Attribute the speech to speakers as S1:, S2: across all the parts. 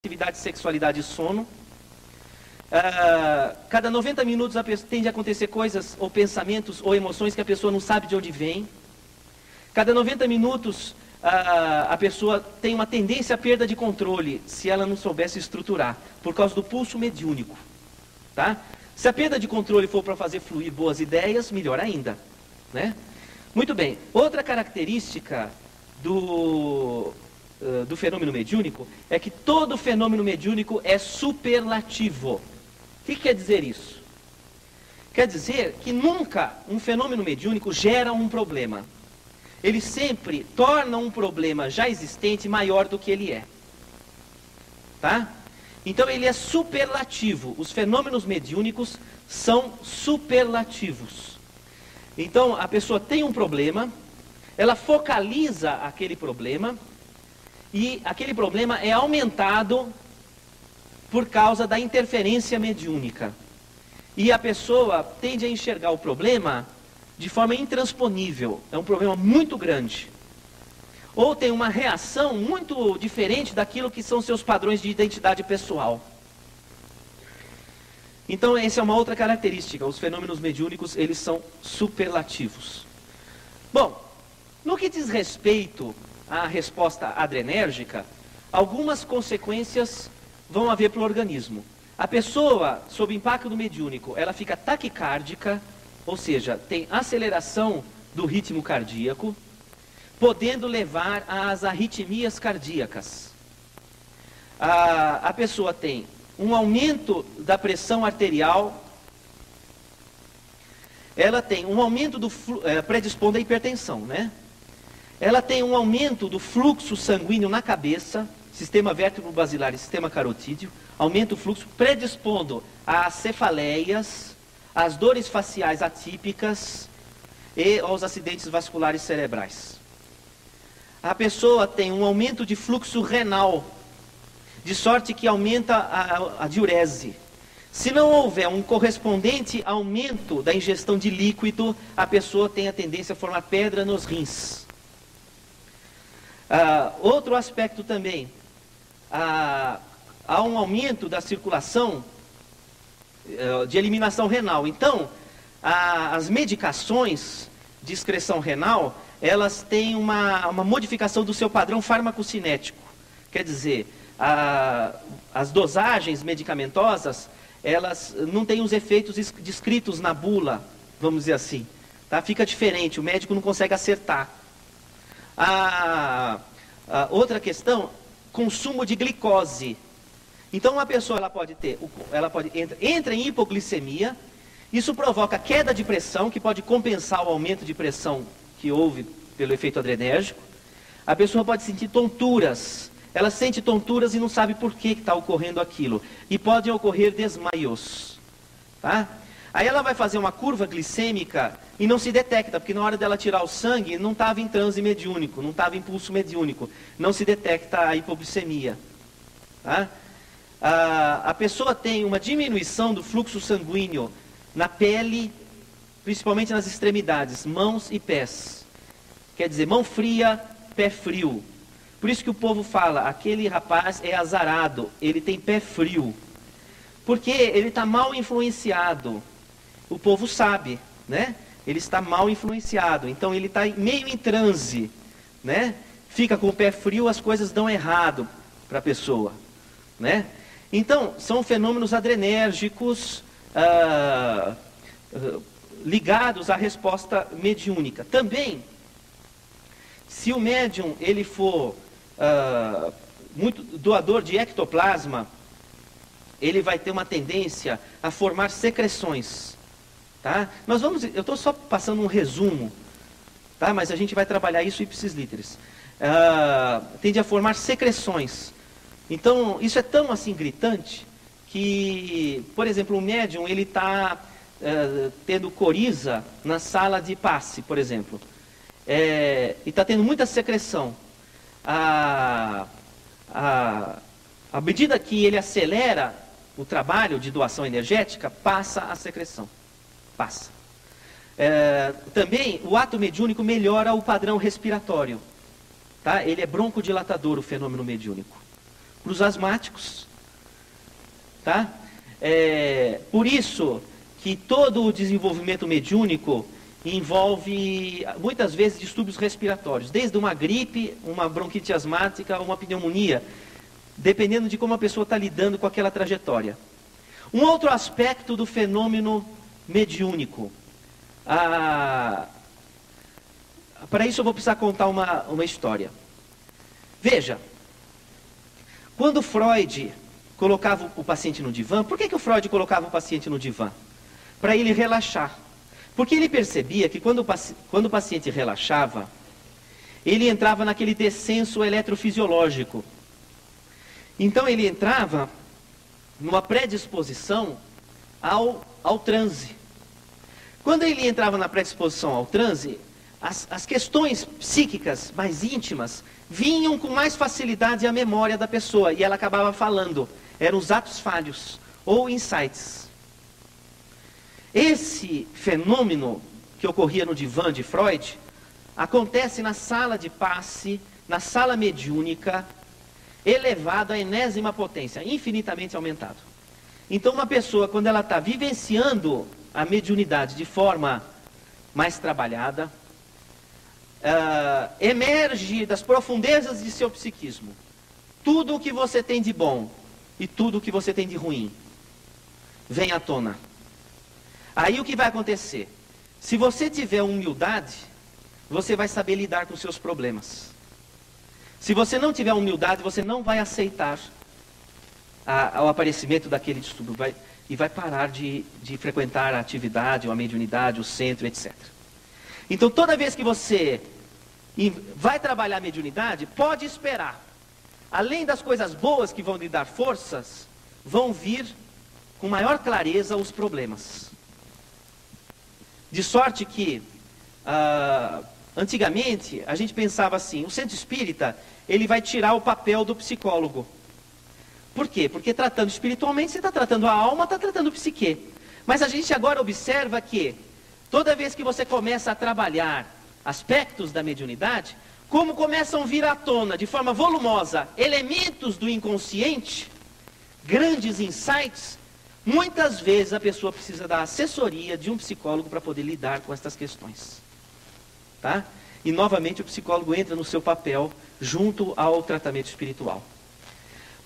S1: atividade, sexualidade e sono. Cada 90 minutos tende a acontecer coisas, ou pensamentos, ou emoções que a pessoa não sabe de onde vem. Cada 90 minutos a pessoa tem uma tendência à perda de controle, se ela não soubesse estruturar, por causa do pulso mediúnico. Tá? Se a perda de controle for para fazer fluir boas ideias, melhor ainda. Né? Muito bem. Outra característica do fenômeno mediúnico é que todo fenômeno mediúnico é superlativo. O que quer dizer isso? Quer dizer que nunca um fenômeno mediúnico gera um problema. Ele sempre torna um problema já existente maior do que ele é. Tá? Então ele é superlativo. Os fenômenos mediúnicos são superlativos. Então a pessoa tem um problema, ela focaliza aquele problema, e aquele problema é aumentado por causa da interferência mediúnica. E a pessoa tende a enxergar o problema de forma intransponível. É um problema muito grande. Ou tem uma reação muito diferente daquilo que são seus padrões de identidade pessoal. Então essa é uma outra característica. Os fenômenos mediúnicos, eles são superlativos. Bom, no que diz respeito à resposta adrenérgica, algumas consequências vão haver para o organismo. A pessoa, sob impacto mediúnico, ela fica taquicárdica, ou seja, tem aceleração do ritmo cardíaco, podendo levar às arritmias cardíacas. A pessoa tem um aumento da pressão arterial, ela tem um aumento do predispondo à hipertensão, né? Ela tem um aumento do fluxo sanguíneo na cabeça, sistema vértebro-basilar e sistema carotídeo, aumenta o fluxo, predispondo às cefaleias, às dores faciais atípicas e aos acidentes vasculares cerebrais. A pessoa tem um aumento de fluxo renal, de sorte que aumenta a diurese. Se não houver um correspondente aumento da ingestão de líquido, a pessoa tem a tendência a formar pedra nos rins. Outro aspecto também, há um aumento da circulação de eliminação renal. Então, as medicações de excreção renal, elas têm uma modificação do seu padrão farmacocinético. Quer dizer, as dosagens medicamentosas, elas não têm os efeitos descritos na bula, vamos dizer assim. Tá? Fica diferente, o médico não consegue acertar. Outra questão, consumo de glicose. Então uma pessoa entra em hipoglicemia, isso provoca queda de pressão, que pode compensar o aumento de pressão que houve pelo efeito adrenérgico. A pessoa pode sentir tonturas, ela sente tonturas e não sabe por que está ocorrendo aquilo. E podem ocorrer desmaios. Tá? Aí ela vai fazer uma curva glicêmica e não se detecta, porque na hora dela tirar o sangue não estava em transe mediúnico, não estava em pulso mediúnico, não se detecta a hipoglicemia. Tá? A pessoa tem uma diminuição do fluxo sanguíneo na pele, principalmente nas extremidades, mãos e pés. Quer dizer, mão fria, pé frio. Por isso que o povo fala, aquele rapaz é azarado, ele tem pé frio. Porque ele está mal influenciado. O povo sabe, né? Ele está mal influenciado, então ele está meio em transe, né? Fica com o pé frio, as coisas dão errado para a pessoa, né? Então, são fenômenos adrenérgicos ligados à resposta mediúnica. Também, se o médium ele for muito doador de ectoplasma, ele vai ter uma tendência a formar secreções. Tá? Eu estou só passando um resumo, tá? Mas a gente vai trabalhar isso ipsis literis. Tende a formar secreções. Então, isso é tão assim gritante que, por exemplo, o médium ele está tendo coriza na sala de passe, por exemplo, e está tendo muita secreção. À medida que ele acelera o trabalho de doação energética, passa a secreção. Passa. Também o ato mediúnico melhora o padrão respiratório. Tá? Ele é broncodilatador, o fenômeno mediúnico. para os asmáticos. Tá? Por isso que todo o desenvolvimento mediúnico envolve, muitas vezes, distúrbios respiratórios, desde uma gripe, uma bronquite asmática, uma pneumonia, dependendo de como a pessoa está lidando com aquela trajetória. Um outro aspecto do fenômeno mediúnico. Para isso eu vou precisar contar uma história. Veja, quando Freud colocava o paciente no divã, por que o Freud colocava o paciente no divã? Para ele relaxar. Porque ele percebia que quando o paciente relaxava, ele entrava naquele descenso eletrofisiológico. Então ele entrava numa predisposição ao transe. Quando ele entrava na predisposição ao transe, as questões psíquicas mais íntimas vinham com mais facilidade à memória da pessoa e ela acabava falando. Eram os atos falhos ou insights. Esse fenômeno que ocorria no divã de Freud acontece na sala de passe, na sala mediúnica, elevado à enésima potência, infinitamente aumentado. Então uma pessoa, quando ela está vivenciando a mediunidade de forma mais trabalhada, emerge das profundezas de seu psiquismo tudo o que você tem de bom e tudo o que você tem de ruim vem à tona. Aí o que vai acontecer? Se você tiver humildade, você vai saber lidar com seus problemas. Se você não tiver humildade, você não vai aceitar o aparecimento daquele distúrbio e vai parar de frequentar a atividade, ou a mediunidade, o centro, etc. Então toda vez que você vai trabalhar a mediunidade, pode esperar. Além das coisas boas que vão lhe dar forças, vão vir com maior clareza os problemas. De sorte que, antigamente, a gente pensava assim, o centro espírita, ele vai tirar o papel do psicólogo. Por quê? Porque tratando espiritualmente, você está tratando a alma, está tratando o psique. Mas a gente agora observa que, toda vez que você começa a trabalhar aspectos da mediunidade, como começam a vir à tona, de forma volumosa, elementos do inconsciente, grandes insights, muitas vezes a pessoa precisa da assessoria de um psicólogo para poder lidar com estas questões. Tá? E novamente o psicólogo entra no seu papel junto ao tratamento espiritual.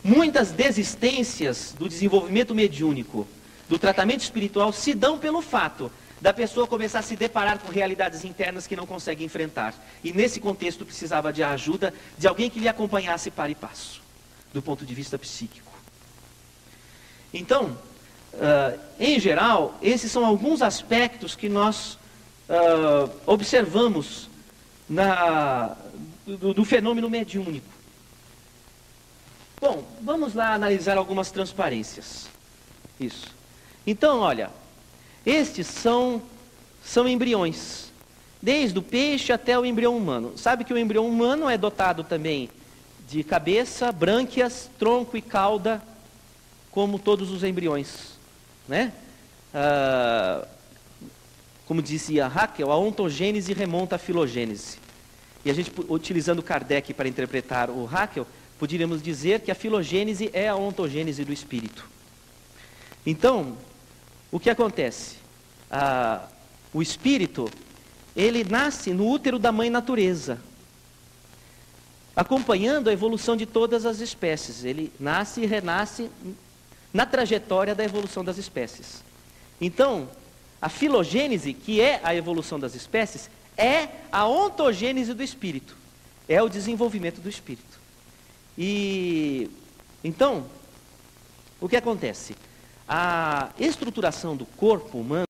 S1: Muitas desistências do desenvolvimento mediúnico, do tratamento espiritual, se dão pelo fato da pessoa começar a se deparar com realidades internas que não consegue enfrentar. E nesse contexto precisava de ajuda de alguém que lhe acompanhasse para e passo, do ponto de vista psíquico. Então, em geral, esses são alguns aspectos que nós observamos do fenômeno mediúnico. Bom, vamos lá analisar algumas transparências. Isso. Então, olha, estes são embriões, desde o peixe até o embrião humano. Sabe que o embrião humano é dotado também de cabeça, brânquias, tronco e cauda, como todos os embriões, né? Como dizia Haeckel, a ontogênese remonta à filogênese. E a gente, utilizando Kardec para interpretar o Haeckel, poderíamos dizer que a filogênese é a ontogênese do espírito. Então, o que acontece? O espírito, ele nasce no útero da mãe natureza, acompanhando a evolução de todas as espécies. Ele nasce e renasce na trajetória da evolução das espécies. Então, a filogênese, que é a evolução das espécies, é a ontogênese do espírito, é o desenvolvimento do espírito. E então, o que acontece? A estruturação do corpo humano